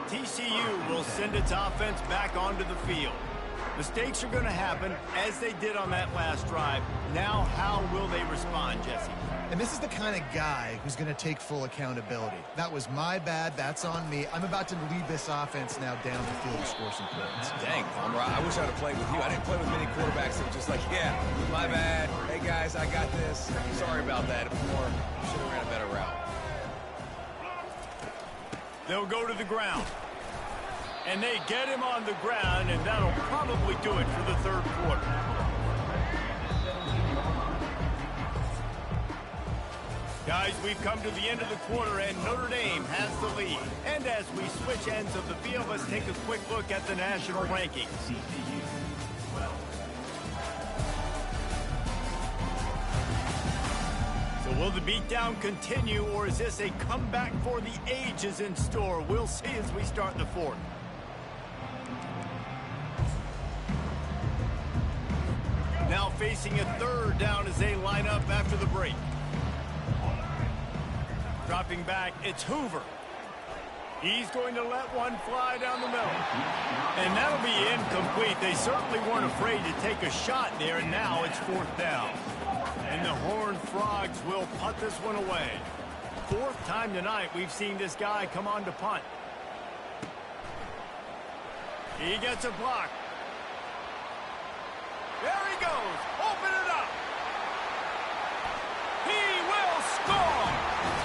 TCU will send its offense back onto the field. Mistakes are going to happen, as they did on that last drive. Now, how will they respond, Jesse? And this is the kind of guy who's going to take full accountability. That was my bad. That's on me. I'm about to lead this offense now down the field to score some points. Dang, Palmer, I wish I'd have played with you. I didn't play with many quarterbacks that were just like, yeah, my bad. Hey, guys, I got this. Sorry about that. It was more, should have ran a better route. They'll go to the ground. And they get him on the ground, and that'll probably do it for the third quarter. Guys, we've come to the end of the quarter, and Notre Dame has the lead. And as we switch ends of the field, let's take a quick look at the national rankings. So will the beatdown continue, or is this a comeback for the ages in store? We'll see as we start the fourth. Now facing a third down as they line up after the break. Dropping back, it's Hoover. He's going to let one fly down the middle. And that'll be incomplete. They certainly weren't afraid to take a shot there, and now it's 4th down. And the Horned Frogs will punt this one away. 4th time tonight we've seen this guy come on to punt. He gets a block. There he goes. Open it up. He will score.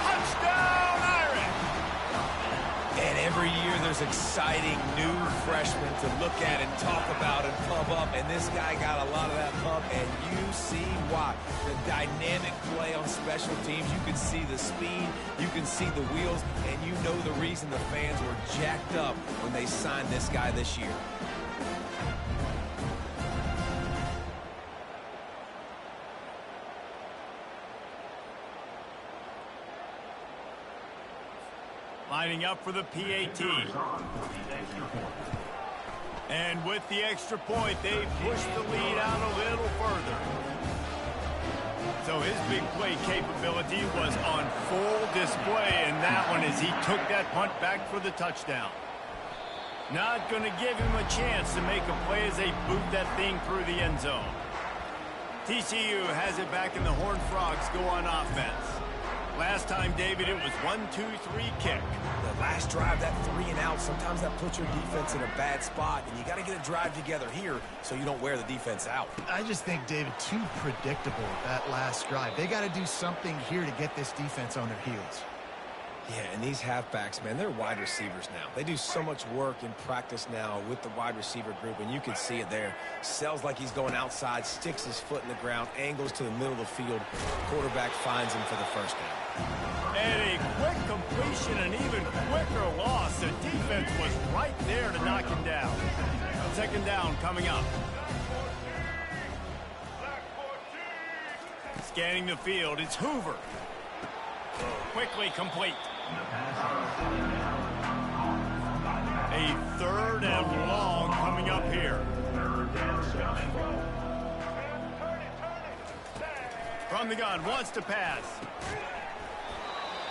Touchdown, Irish. And every year there's exciting new freshmen to look at and talk about and pump up. And this guy got a lot of that pump, and you see why. The dynamic play on special teams. You can see the speed. You can see the wheels. And you know the reason the fans were jacked up when they signed this guy this year. Lining up for the PAT. And with the extra point, they push the lead out a little further. So his big play capability was on full display in that one as he took that punt back for the touchdown. Not going to give him a chance to make a play as they boot that thing through the end zone. TCU has it back and the Horned Frogs go on offense. Last time, David, it was 1-2-3 kick. The last drive, that 3 and out, sometimes that puts your defense in a bad spot, and you got to get a drive together here so you don't wear the defense out. I just think, David, too predictable, that last drive. They got to do something here to get this defense on their heels. Yeah, and these halfbacks, man, they're wide receivers now. They do so much work in practice now with the wide receiver group, and you can see it there. Sells like he's going outside, sticks his foot in the ground, angles to the middle of the field. Quarterback finds him for the first down. And a quick completion, an even quicker loss. The defense was right there to knock him down. Second down coming up. Scanning the field, it's Hoover. Quickly complete. A third and long coming up here. From the gun, wants to pass.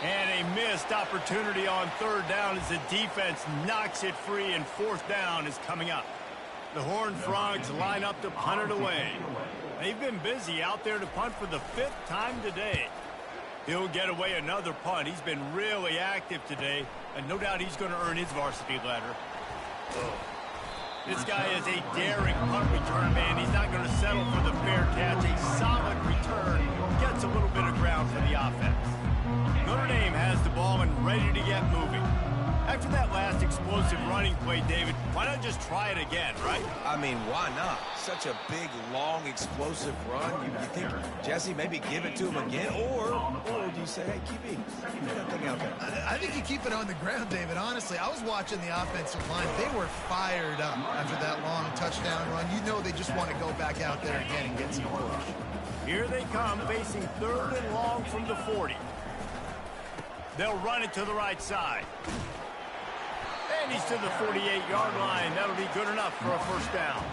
And a missed opportunity on third down as the defense knocks it free, and fourth down is coming up. The Horned Frogs line up to punt it away. They've been busy out there to punt for the 5th time today. He'll get away another punt. He's been really active today, and no doubt he's going to earn his varsity letter. This guy is a daring punt return man. He's not going to settle for the fair catch. A solid return. Gets a little bit of ground for the offense. Notre Dame has the ball and ready to get moving. After that last explosive running play, David, why not just try it again, right? I mean, why not? Such a big, long, explosive run. You think, Jesse, maybe give it to him again? Or do you say, hey, keep that thing out there? I think you keep it on the ground, David. Honestly, I was watching the offensive line. They were fired up after that long touchdown run. You know they just want to go back out there again and get some push. Here they come, facing third and long from the 40. They'll run it to the right side. And he's to the 48-yard line. That'll be good enough for a first down.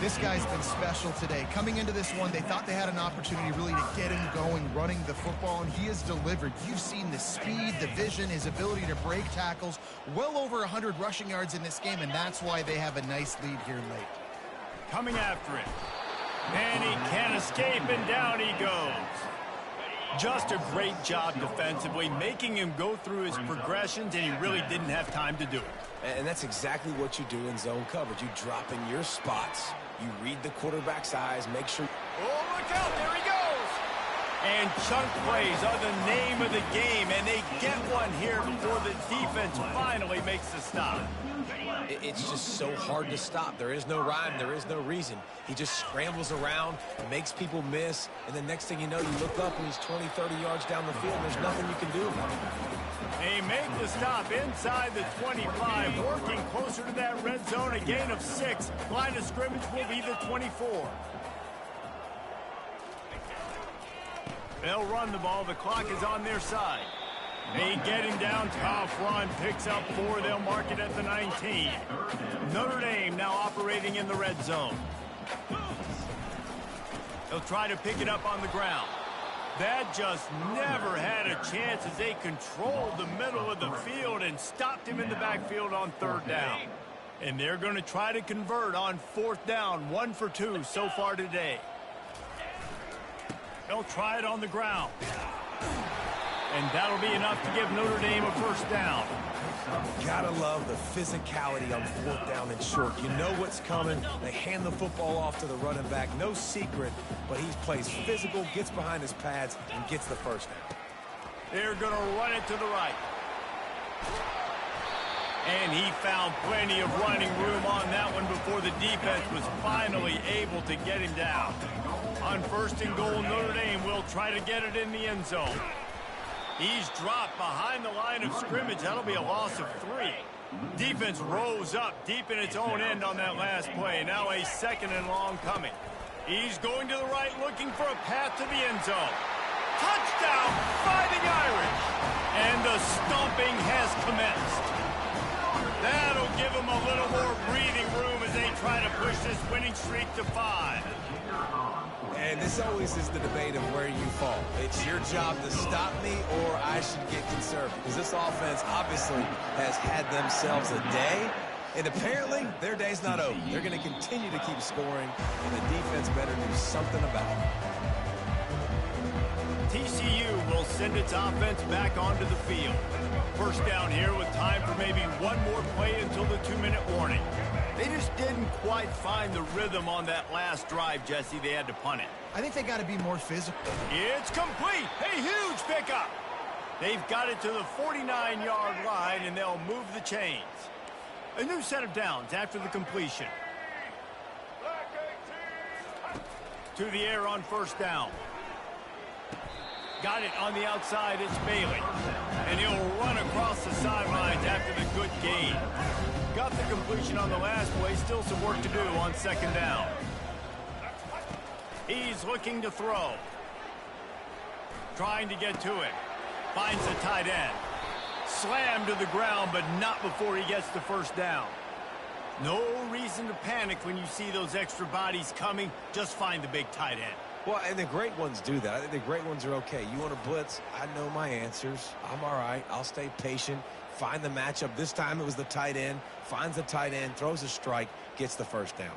This guy's been special today. Coming into this one, they thought they had an opportunity really to get him going, running the football, and he has delivered. You've seen the speed, the vision, his ability to break tackles. Well over 100 rushing yards in this game, and that's why they have a nice lead here late. Coming after it. And he can't escape, and down he goes. Just a great job defensively, making him go through his progressions, and he really didn't have time to do it. And that's exactly what you do in zone coverage. You drop in your spots. You read the quarterback's eyes, make sure... Oh, look out, there he goes! And chunk plays are the name of the game, and they get one here before the defense finally makes the stop. It's just so hard to stop. There is no rhyme. There is no reason. He just scrambles around, makes people miss, and the next thing you know, you look up and he's 20, 30 yards down the field, and there's nothing you can do about it. They make the stop inside the 25, working closer to that red zone, a gain of 6. Line of scrimmage will be the 24. They'll run the ball. The clock is on their side. They get him down. Tough run. Picks up 4. They'll mark it at the 19. Notre Dame now operating in the red zone. They'll try to pick it up on the ground. That just never had a chance as they controlled the middle of the field and stopped him in the backfield on third down. And they're going to try to convert on fourth down. 1 for 2 so far today. They'll try it on the ground. And that'll be enough to give Notre Dame a first down. Gotta love the physicality on 4th down and short. You know what's coming. They hand the football off to the running back. No secret, but he plays physical, gets behind his pads, and gets the first down. They're going to run it to the right. And he found plenty of running room on that one before the defense was finally able to get him down. On 1st and goal, Notre Dame will try to get it in the end zone. He's dropped behind the line of scrimmage. That'll be a loss of 3. Defense rose up deep in its own end on that last play. Now a 2nd and long coming. He's going to the right, looking for a path to the end zone. Touchdown, Fighting Irish! And the stomping has commenced. That'll give them a little more breathing room as they try to push this winning streak to 5. And this always is the debate of where you fall. It's your job to stop me or I should get conservative. Because this offense obviously has had themselves a day. And apparently, their day's not over. They're going to continue to keep scoring. And the defense better do something about it. TCU will send its offense back onto the field. First down here with time for maybe one more play until the 2-minute warning. They just didn't quite find the rhythm on that last drive, Jesse. They had to punt it. I think they got to be more physical. It's complete. A huge pickup. They've got it to the 49-yard line, and they'll move the chains. A new set of downs after the completion. To the air on 1st down. Got it on the outside. It's Bailey. And he'll run across the sidelines after the good gain. Got the completion on the last play. Still some work to do on 2nd down. He's looking to throw. Trying to get to it. Finds the tight end. Slammed to the ground, but not before he gets the first down. No reason to panic when you see those extra bodies coming. Just find the big tight end. Well, and the great ones do that. I think the great ones are okay. You want to blitz? I know my answers. I'm all right. I'll stay patient. Find the matchup. This time it was the tight end. Finds the tight end, throws a strike, gets the first down.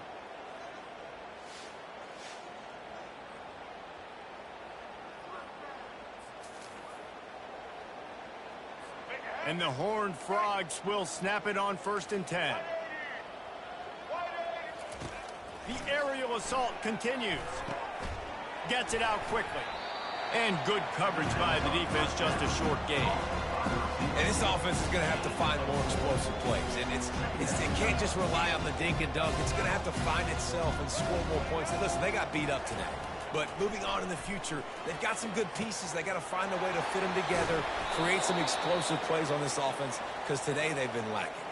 And the Horned Frogs will snap it on 1st and 10. The aerial assault continues. Gets it out quickly. And good coverage by the defense, just a short gain. And this offense is going to have to find more explosive plays. And it can't just rely on the dink and dunk. It's going to have to find itself and score more points. And listen, they got beat up today. But moving on in the future, they've got some good pieces. They got to find a way to fit them together, create some explosive plays on this offense, because today they've been lacking.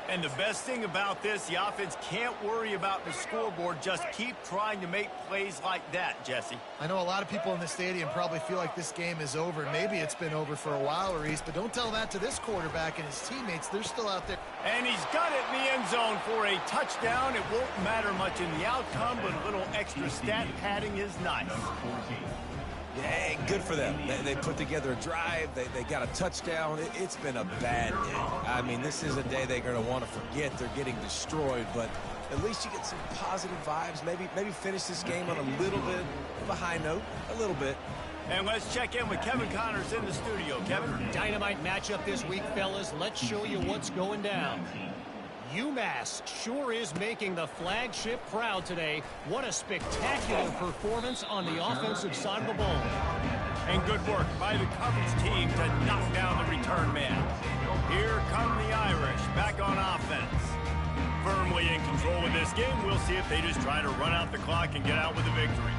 And the best thing about this, the offense can't worry about the scoreboard. Just keep trying to make plays like that, Jesse. I know a lot of people in the stadium probably feel like this game is over. Maybe it's been over for a while, Reese, but don't tell that to this quarterback and his teammates. They're still out there. And he's got it in the end zone for a touchdown. It won't matter much in the outcome, but a little extra stat padding is nice. Yeah, good for them. They put together a drive. They got a touchdown. It's been a bad day. I mean, this is a day they're going to want to forget. They're getting destroyed, but at least you get some positive vibes. Maybe finish this game on a little bit of a high note, a little bit. And let's check in with Kevin Connors in the studio. Kevin? Dynamite matchup this week, fellas. Let's show you what's going down. UMass sure is making the flagship proud today. What a spectacular performance on the offensive side of the ball. And good work by the coverage team to knock down the return man. Here come the Irish back on offense. Firmly in control of this game. We'll see if they just try to run out the clock and get out with a victory.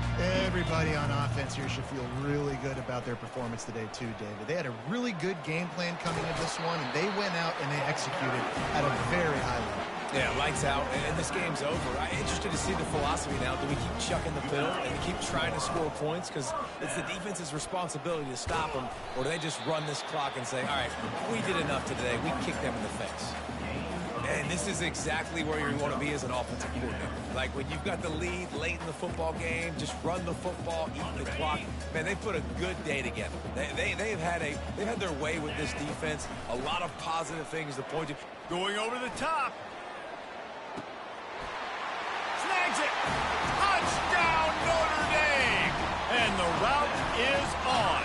Everybody on offense here should feel really good about their performance today too, David. They had a really good game plan coming into this one, and they went out and they executed at a very high level. Yeah, lights out, and this game's over. I'm interested to see the philosophy now. Do we keep chucking the pill and keep trying to score points? Because it's the defense's responsibility to stop them, or do they just run this clock and say, all right, we did enough today. We kicked them in the face. And this is exactly where you want to be as an offensive coordinator. Like when you've got the lead late in the football game, just run the football, eat the clock. Man, they put a good day together. They've had their way with this defense. A lot of positive things to point to. Going over the top. Snags it. Touchdown, Notre Dame. And the route is on.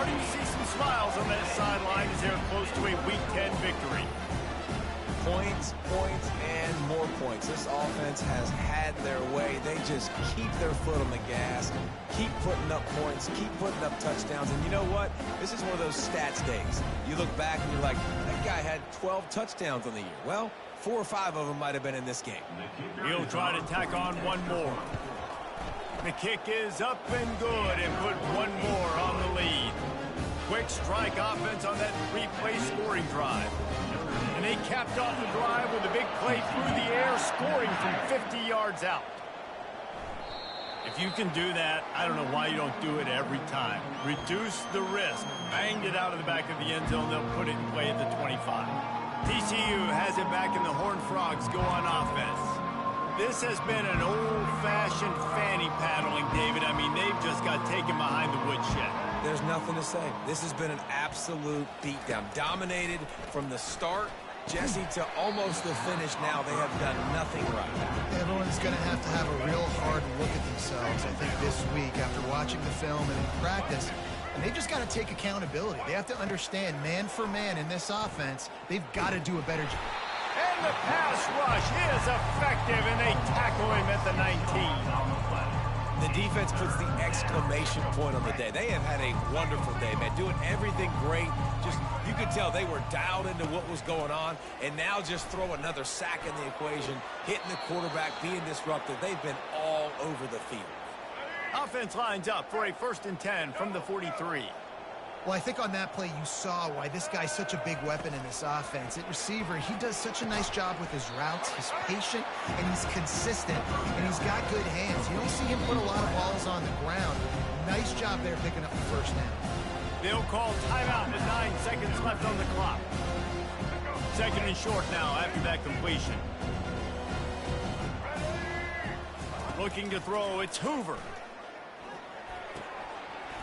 starting to see some smiles on that sideline as they're close to a Week 10 victory. Points, points, and more points. This offense has had their way. They just keep their foot on the gas, keep putting up points, keep putting up touchdowns. And you know what? This is one of those stats days. You look back and you're like, that guy had 12 touchdowns on the year. Well, 4 or 5 of them might have been in this game. He'll try to tack on one more. The kick is up and good and put one more on the lead. Quick strike offense on that 3-play scoring drive. And they capped off the drive with a big play through the air, scoring from 50 yards out. If you can do that, I don't know why you don't do it every time. Reduce the risk. Banged it out of the back of the end zone. They'll put it in play at the 25. TCU has it back, and the Horned Frogs go on offense. This has been an old-fashioned fanny paddling, David. I mean, they've just got taken behind the woodshed. There's nothing to say. This has been an absolute beatdown. Dominated from the start, Jesse, to almost the finish now. They have done nothing right. Everyone's going to have a real hard look at themselves, I think, this week after watching the film and in practice. And they've just got to take accountability. They have to understand, man for man in this offense, they've got to do a better job. And the pass rush is effective, and they tackle him at the 19. The defense puts the exclamation point on the day. They have had a wonderful day, man. Doing everything great. Just, you could tell they were dialed into what was going on. And now just throw another sack in the equation, hitting the quarterback, being disruptive. They've been all over the field. Offense lines up for a 1st and 10 from the 43. Well, I think on that play you saw why this guy's such a big weapon in this offense. At receiver, he does such a nice job with his routes. He's patient, and he's consistent, and he's got good hands. You don't see him put a lot of balls on the ground. Nice job there picking up the first down. They'll call timeout with 9 seconds left on the clock. 2nd and short now after that completion. Looking to throw, it's Hoover.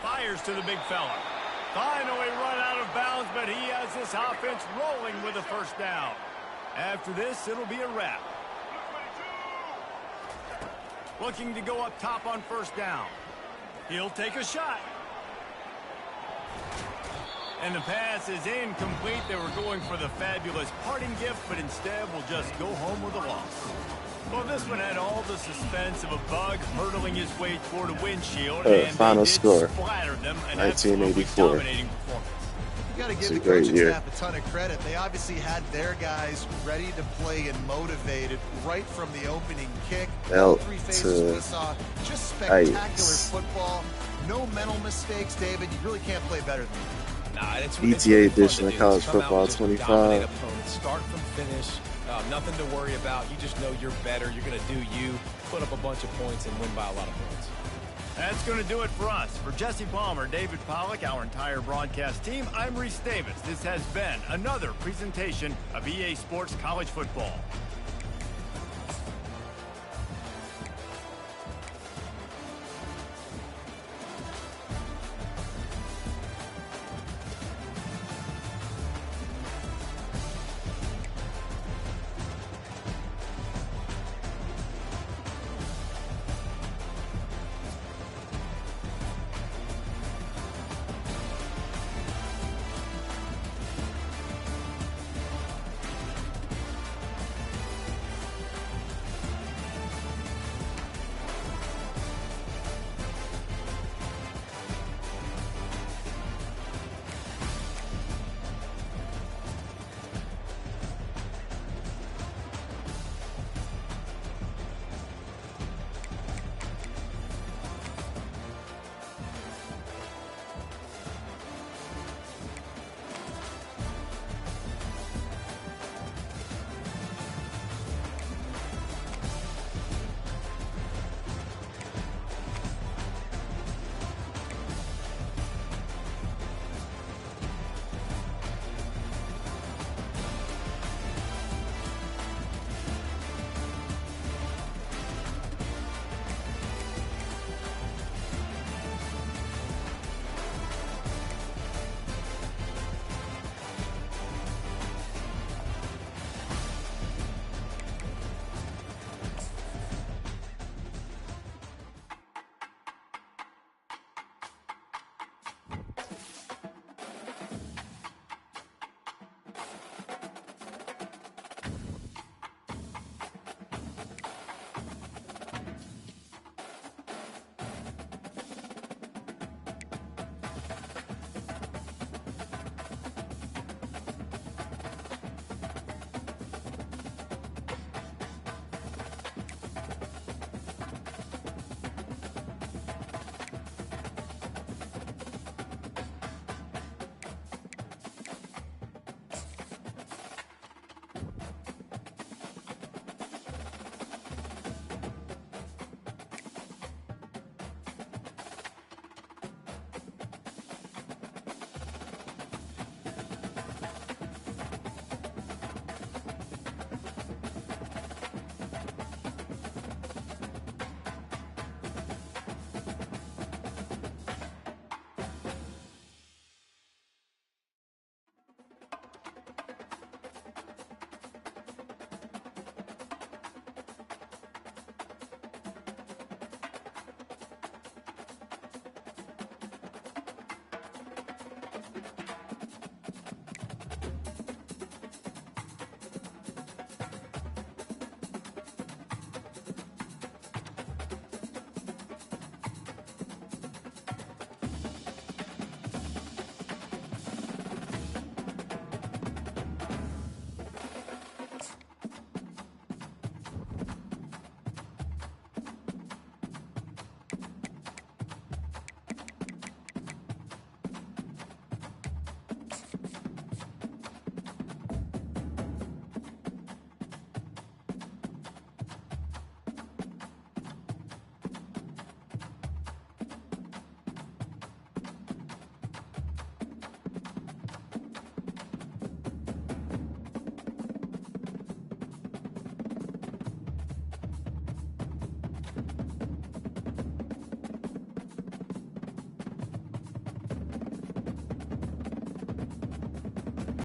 Fires to the big fella. Finally run out of bounds, but he has this offense rolling with a 1st down. After this, it'll be a wrap. Looking to go up top on 1st down. He'll take a shot. And the pass is incomplete. They were going for the fabulous parting gift, but instead will just go home with a loss. Well, this one had all the suspense of a bug hurtling his way toward a windshield, and final score, splattered them. 1984. You got to give the coaching staff a ton of credit. They obviously had their guys ready to play and motivated right from the opening kick. All 3 phases we saw, just spectacular football. No mental mistakes, David. You really can't play better than that. Nah, it's ETA edition of college football 25. Start from finish. Nothing to worry about. You just know you're better. You're going to do you, put up a bunch of points, and win by a lot of points. That's going to do it for us. For Jesse Palmer, David Pollack, our entire broadcast team, I'm Reese Davis. This has been another presentation of EA Sports College Football.